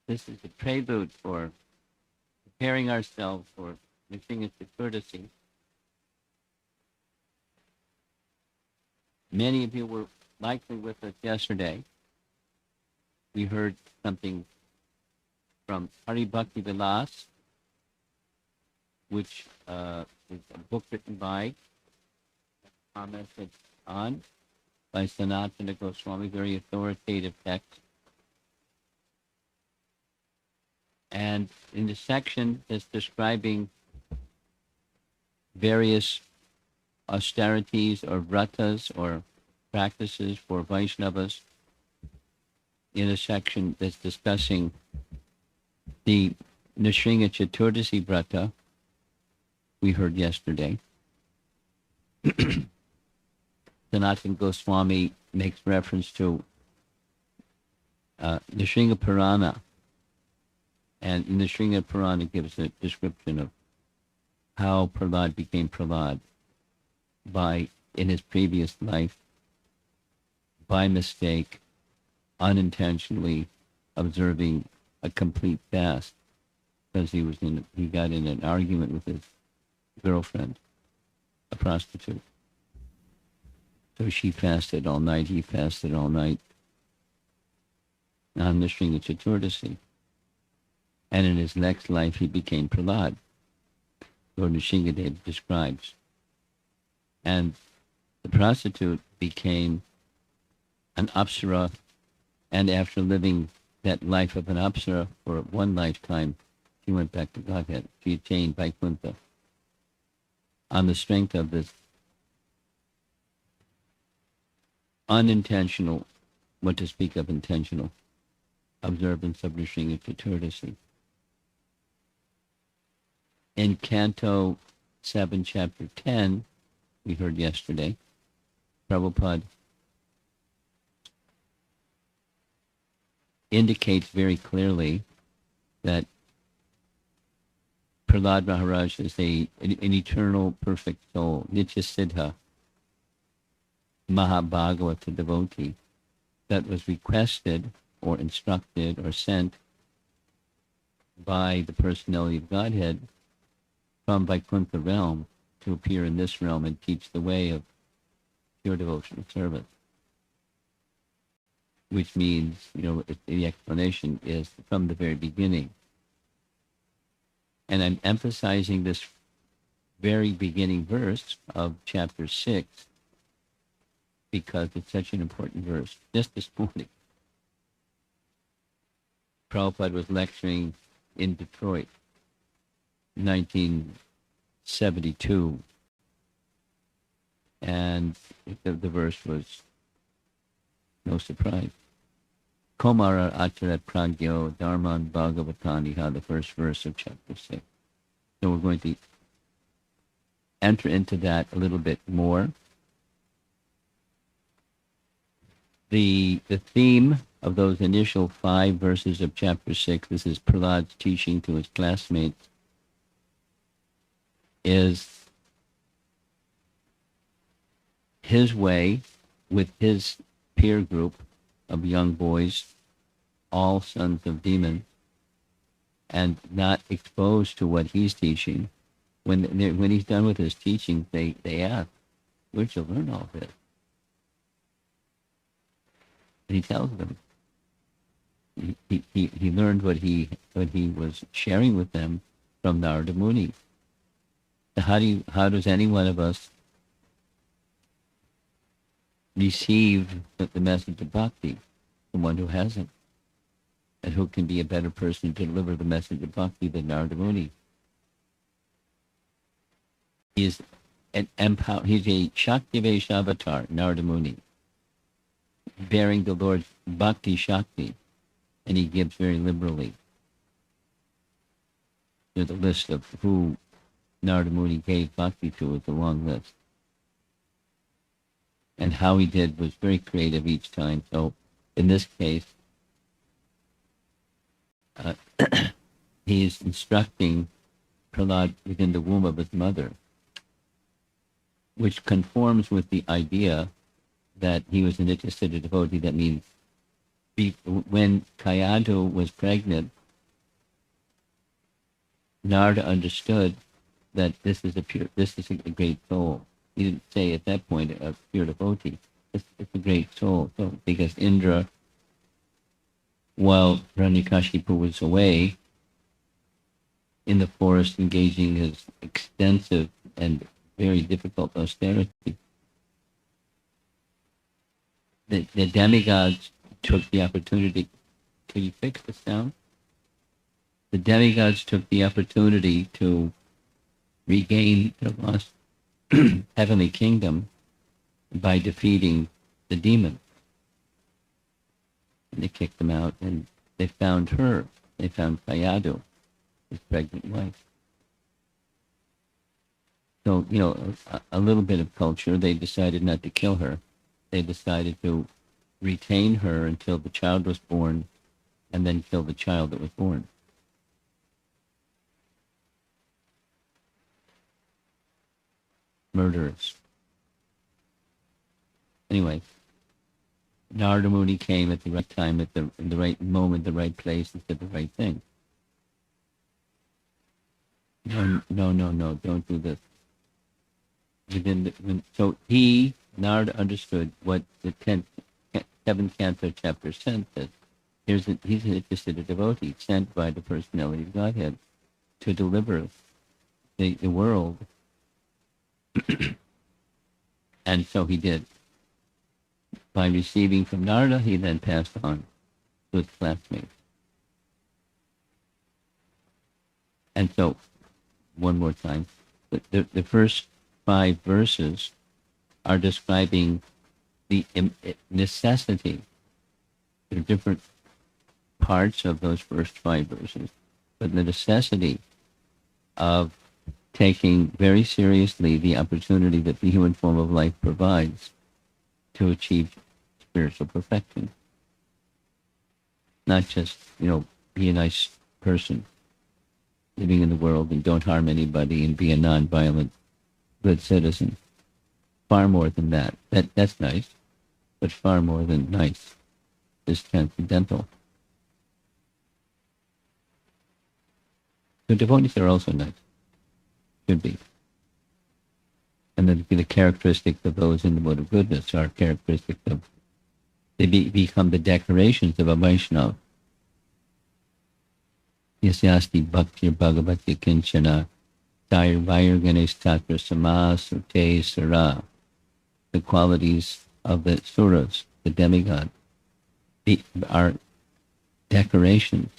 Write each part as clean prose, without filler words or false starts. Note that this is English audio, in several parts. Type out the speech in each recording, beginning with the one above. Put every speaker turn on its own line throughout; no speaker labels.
This is a prelude for preparing ourselves for Nrsimha Chaturdashi. Many of you were likely with us yesterday. We heard something from Hari Bhakti Vilas, which is a book written by, commented on by Sanatana Goswami, very authoritative text. And in the section that's describing various austerities or vratas or practices for Vaishnavas, in a section that's discussing the Nrsimha Chaturdashi vrata we heard yesterday, Sanatana Goswami makes reference to Nrsimha Purana, and Nrsimha Purana gives a description of how Prahlad became Prahlad by, in his previous life, by mistake, unintentionally observing a complete fast because he got in an argument with his girlfriend, a prostitute. So she fasted all night, he fasted all night on Nrsimha Chaturdashi. And in his next life, he became Prahlad, Lord Nrsimhadev describes. And the prostitute became an Apsara, and after living that life of an Apsara for one lifetime, she went back to Godhead. She attained Vaikuntha on the strength of this unintentional, what to speak of intentional, observance of Nrsimha Chaturdashi. In Canto 7, Chapter 10, we heard yesterday, Prabhupada indicates very clearly that Prahlada Maharaja is an eternal perfect soul, Nitya Siddha, Mahabhagavata devotee, that was requested or instructed or sent by the personality of Godhead from Vaikuntha realm to appear in this realm and teach the way of pure devotional service. Which means, the explanation is from the very beginning. And I'm emphasizing this very beginning verse of chapter 6 because it's such an important verse. Just this morning, Prabhupada was lecturing in Detroit, 1972, and the verse was no surprise. Komara Acharat Pragyo Dharman Bhagavataniha, the first verse of chapter 6. So we're going to enter into that a little bit more. The theme of those initial 5 verses of chapter 6, this is Prahlad's teaching to his classmates, is his way with his peer group of young boys, all sons of demons, and not exposed to what he's teaching. When he's done with his teaching, they ask, "Where'd you learn all this?" And he tells them he learned what he was sharing with them from Narada Muni. How does any one of us receive the message of bhakti? The one who hasn't. And who can be a better person to deliver the message of bhakti than Narada Muni? He is he's a Shakti-Vesh avatar, Narada Muni, bearing the Lord's bhakti Shakti, and he gives very liberally. There's a list of who Narada Muni gave bhakti to. It's a long list. And how he did was very creative each time. So in this case, he's instructing Prahlad within the womb of his mother, which conforms with the idea that he was a Nitya Siddha devotee. That means when Kayadu was pregnant Narada understood that this is a great soul. He didn't say at that point a pure devotee. It's a great soul. So because Indra, while Hiranyakashipu was away in the forest engaging his extensive and very difficult austerity, the demigods took the opportunity. Can you fix the sound? The demigods took the opportunity to regain their lost heavenly kingdom by defeating the demon. And they kicked them out, and they found her. They found Kayadu, his pregnant wife. So, a little bit of culture. They decided not to kill her. They decided to retain her until the child was born, and then kill the child that was born. Murderers. Anyway, Narada Muni came at the right time, in the right moment, the right place, and said the right thing. No, don't do this. So Narada understood what the 7th canto, chapter 10 says. He's interested a devotee sent by the personality of Godhead to deliver the world. And so he did. By receiving from Narada, he then passed on to his classmates. And so, one more time, the first 5 verses are describing the necessity. There are different parts of those first 5 verses, but the necessity of taking very seriously the opportunity that the human form of life provides to achieve spiritual perfection. Not just, be a nice person living in the world and don't harm anybody and be a non-violent, good citizen. Far more than that. That's nice, but far more than nice is transcendental. So devotees are also nice. Should be. And then the characteristics of those in the mode of goodness are characteristics of, they become the decorations of a Vaishnava. Yasyasti bhaktir bhagavati kinchana vairganes tatra samasute sura. The qualities of the suras, the demigod, are decorations.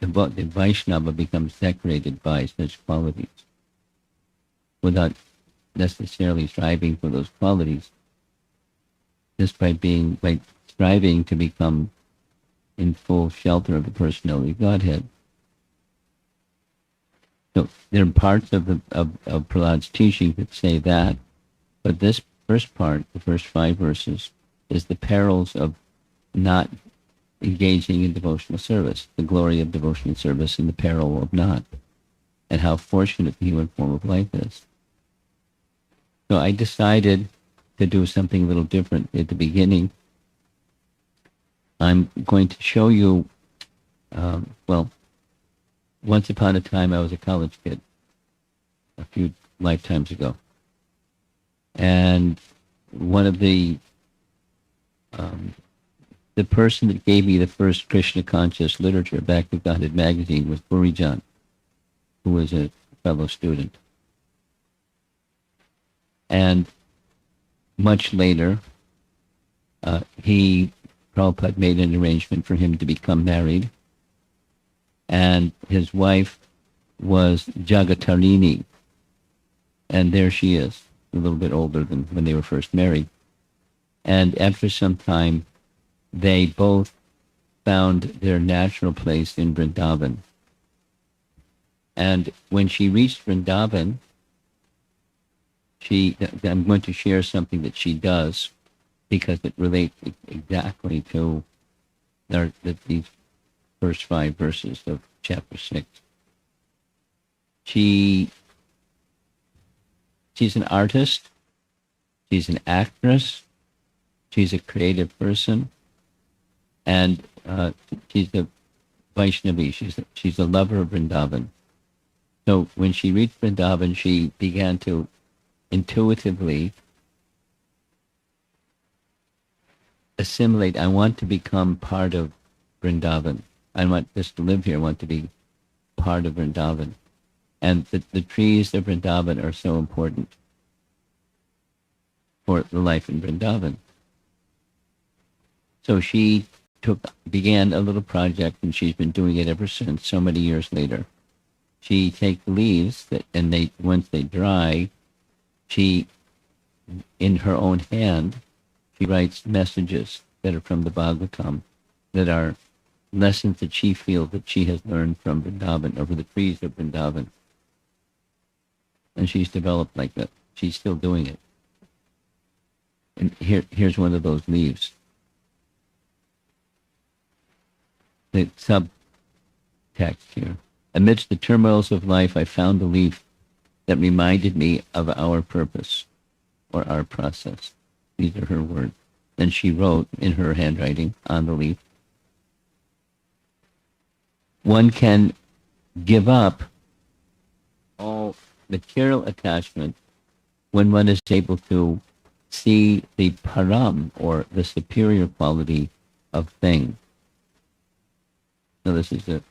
The Vaishnava becomes decorated by such qualities without necessarily striving for those qualities, just by striving to become in full shelter of the personality of Godhead. So there are parts of Prahlad's teaching that say that, but this first part, the first 5 verses, is the perils of not engaging in devotional service, the glory of devotional service and the peril of not, and how fortunate the human form of life is. So I decided to do something a little different at the beginning. I'm going to show you, once upon a time I was a college kid, a few lifetimes ago. And one of the person that gave me the first Krishna conscious literature back to Godhead magazine was Purijan, who was a fellow student. And much later, Prabhupada made an arrangement for him to become married. And his wife was Jagatarini. And there she is, a little bit older than when they were first married. And after some time, they both found their natural place in Vrindavan. And when she reached Vrindavan, I'm going to share something that she does because it relates exactly to these first 5 verses of chapter 6. She's an artist, she's an actress, she's a creative person, and she's a Vaishnavi. She's a lover of Vrindavan. So when she reached Vrindavan, she began to intuitively assimilate. I want to become part of Vrindavan. I want just to live here. I want to be part of Vrindavan. And the trees of Vrindavan are so important for the life in Vrindavan. So she began a little project, and she's been doing it ever since, so many years later. She takes leaves, and once they dry, she, in her own hand, she writes messages that are from the Bhagavatam, that are lessons that she feels that she has learned from Vrindavan, over the trees of Vrindavan. And she's developed like that. She's still doing it. And here's one of those leaves. The subtext here. Amidst the turmoils of life, I found a leaf that reminded me of our purpose or our process. These are her words. Then she wrote in her handwriting on the leaf, one can give up all material attachment when one is able to see the param, or the superior quality of things. So this is a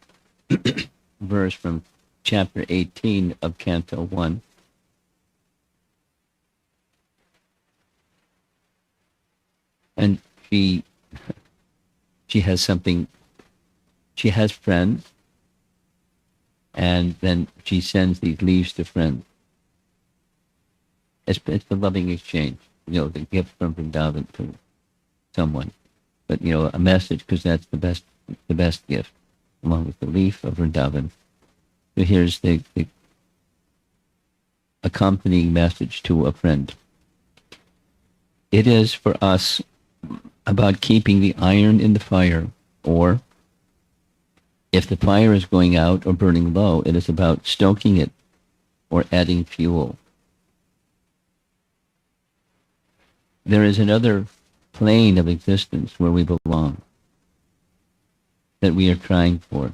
verse from chapter 18 of Canto 1. And she has something, she has friends, and then she sends these leaves to friends. It's a loving exchange, the gift from Vrindavan to someone. But, a message, because that's the best gift, along with the leaf of Vrindavan. So here's the accompanying message to a friend. It is for us about keeping the iron in the fire, or if the fire is going out or burning low, it is about stoking it or adding fuel. There is another plane of existence where we belong, that we are trying for.